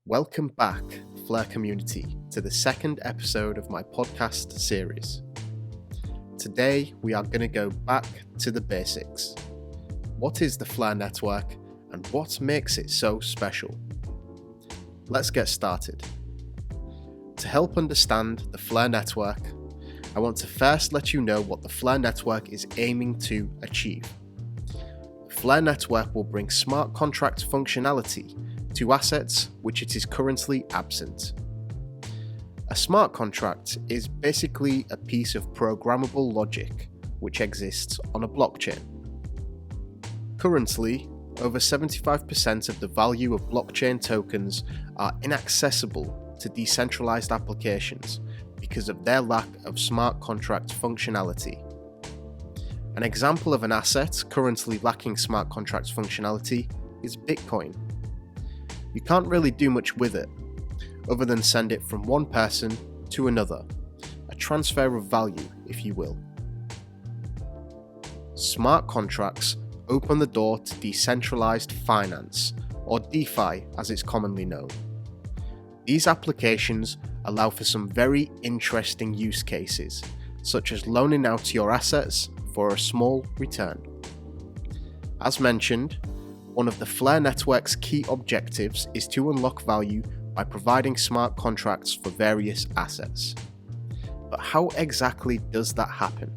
Welcome back, Flair community, to the second episode of my podcast series. Today, we are going to go back to the basics. What is the Flair Network and what makes it so special? Let's get started. To help understand the Flair Network, I want to first let you know what the Flair Network is aiming to achieve. The Flair Network will bring smart contract functionality to assets which it is currently absent. A smart contract is basically a piece of programmable logic which exists on a blockchain. Currently, over 75% of the value of blockchain tokens are inaccessible to decentralized applications because of their lack of smart contract functionality. An example of an asset currently lacking smart contract functionality is Bitcoin. You can't really do much with it, other than send it from one person to another, a transfer of value, if you will. Smart contracts open the door to decentralized finance, or DeFi as it's commonly known. These applications allow for some very interesting use cases, such as loaning out your assets for a small return. As mentioned, one of the Flair Network's key objectives is to unlock value by providing smart contracts for various assets. But how exactly does that happen?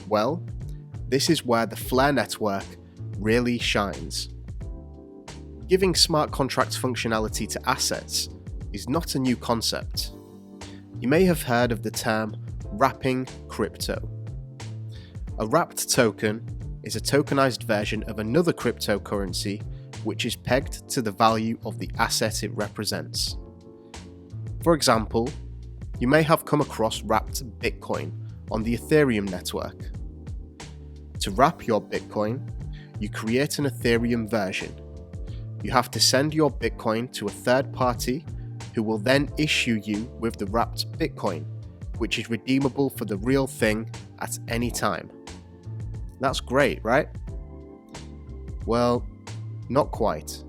Well, this is where the Flair Network really shines. Giving smart contract functionality to assets is not a new concept. You may have heard of the term wrapping crypto. A wrapped token is a tokenized version of another cryptocurrency which is pegged to the value of the asset it represents. For example, you may have come across wrapped Bitcoin on the Ethereum network. To wrap your Bitcoin, you create an Ethereum version. You have to send your Bitcoin to a third party who will then issue you with the wrapped Bitcoin, which is redeemable for the real thing at any time. That's great, right? Well, not quite.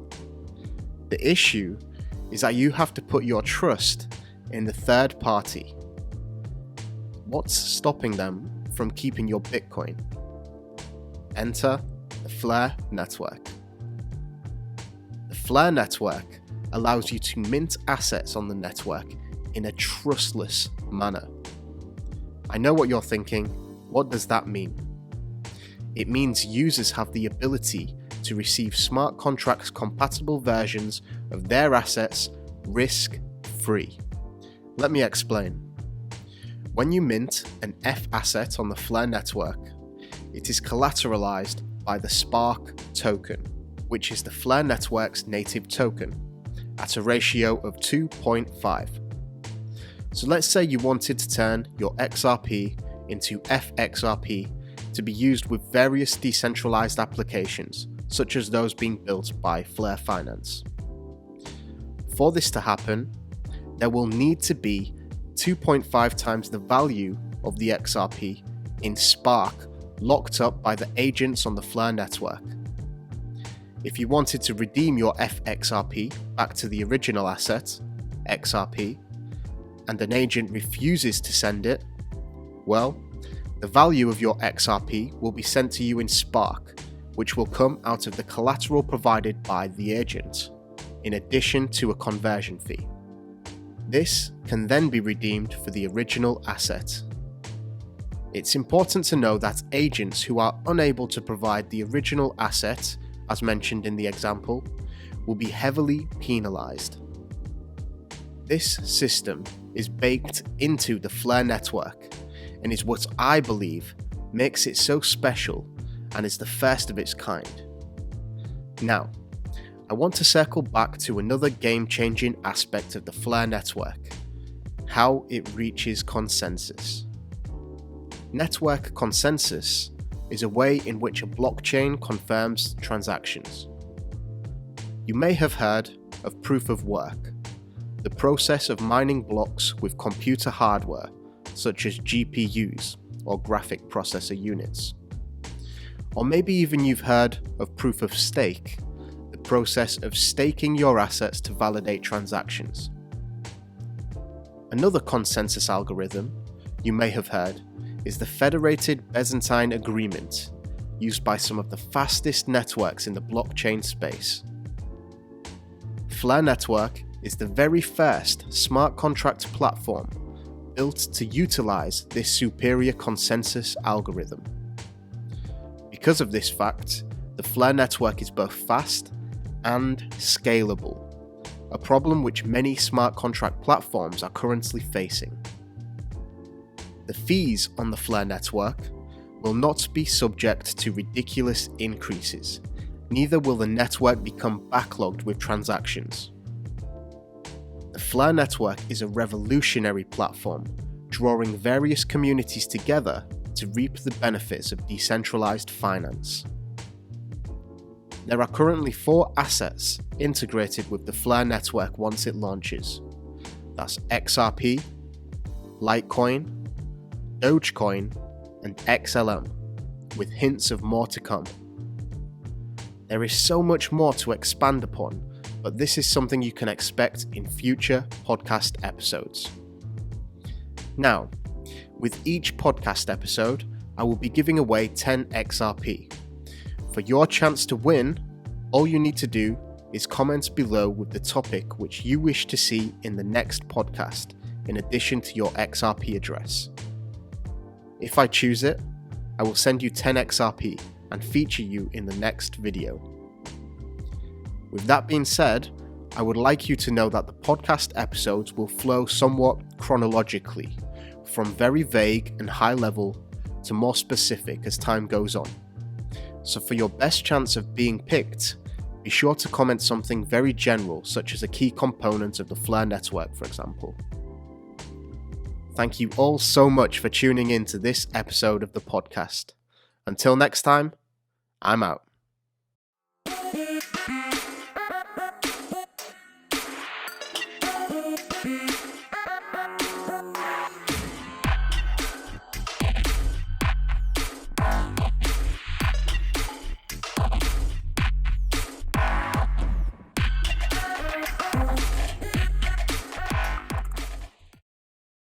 The issue is that you have to put your trust in the third party. What's stopping them from keeping your Bitcoin? Enter the Flair Network. The Flair Network allows you to mint assets on the network in a trustless manner. I know what you're thinking. What does that mean? It means users have the ability to receive smart contracts compatible versions of their assets risk-free. Let me explain. When you mint an F asset on the Flair Network, it is collateralized by the Spark token, which is the Flair Network's native token, at a ratio of 2.5. So let's say you wanted to turn your XRP into FXRP to be used with various decentralized applications, such as those being built by Flair Finance. For this to happen, there will need to be 2.5 times the value of the XRP in Spark locked up by the agents on the Flair Network. If you wanted to redeem your FXRP back to the original asset, XRP, and an agent refuses to send it, well, the value of your XRP will be sent to you in Spark, which will come out of the collateral provided by the agent, in addition to a conversion fee. This can then be redeemed for the original asset. It's important to know that agents who are unable to provide the original asset, as mentioned in the example, will be heavily penalized. This system is baked into the Flair Network and is what I believe makes it so special and is the first of its kind. Now, I want to circle back to another game-changing aspect of the Flair Network, how it reaches consensus. Network consensus is a way in which a blockchain confirms transactions. You may have heard of proof of work, the process of mining blocks with computer hardware such as GPUs or graphic processor units. Or maybe even you've heard of proof of stake, the process of staking your assets to validate transactions. Another consensus algorithm you may have heard is the Federated Byzantine Agreement, used by some of the fastest networks in the blockchain space. Flair Network is the very first smart contract platform built to utilize this superior consensus algorithm. Because of this fact, the Flair network is both fast and scalable, a problem which many smart contract platforms are currently facing. The fees on the Flair network will not be subject to ridiculous increases, neither will the network become backlogged with transactions. The Flair network is a revolutionary platform, drawing various communities together to reap the benefits of decentralized finance. There are currently 4 assets integrated with the Flair network once it launches. That's XRP, Litecoin, Dogecoin, and XLM, with hints of more to come. There is so much more to expand upon, but this is something you can expect in future podcast episodes. Now, with each podcast episode, I will be giving away 10 XRP. For your chance to win, all you need to do is comment below with the topic which you wish to see in the next podcast, in addition to your XRP address. If I choose it, I will send you 10 XRP and feature you in the next video. With that being said, I would like you to know that the podcast episodes will flow somewhat chronologically, from very vague and high level to more specific as time goes on. So for your best chance of being picked, be sure to comment something very general, such as a key component of the Flair network, for example. Thank you all so much for tuning in to this episode of the podcast. Until next time, I'm out.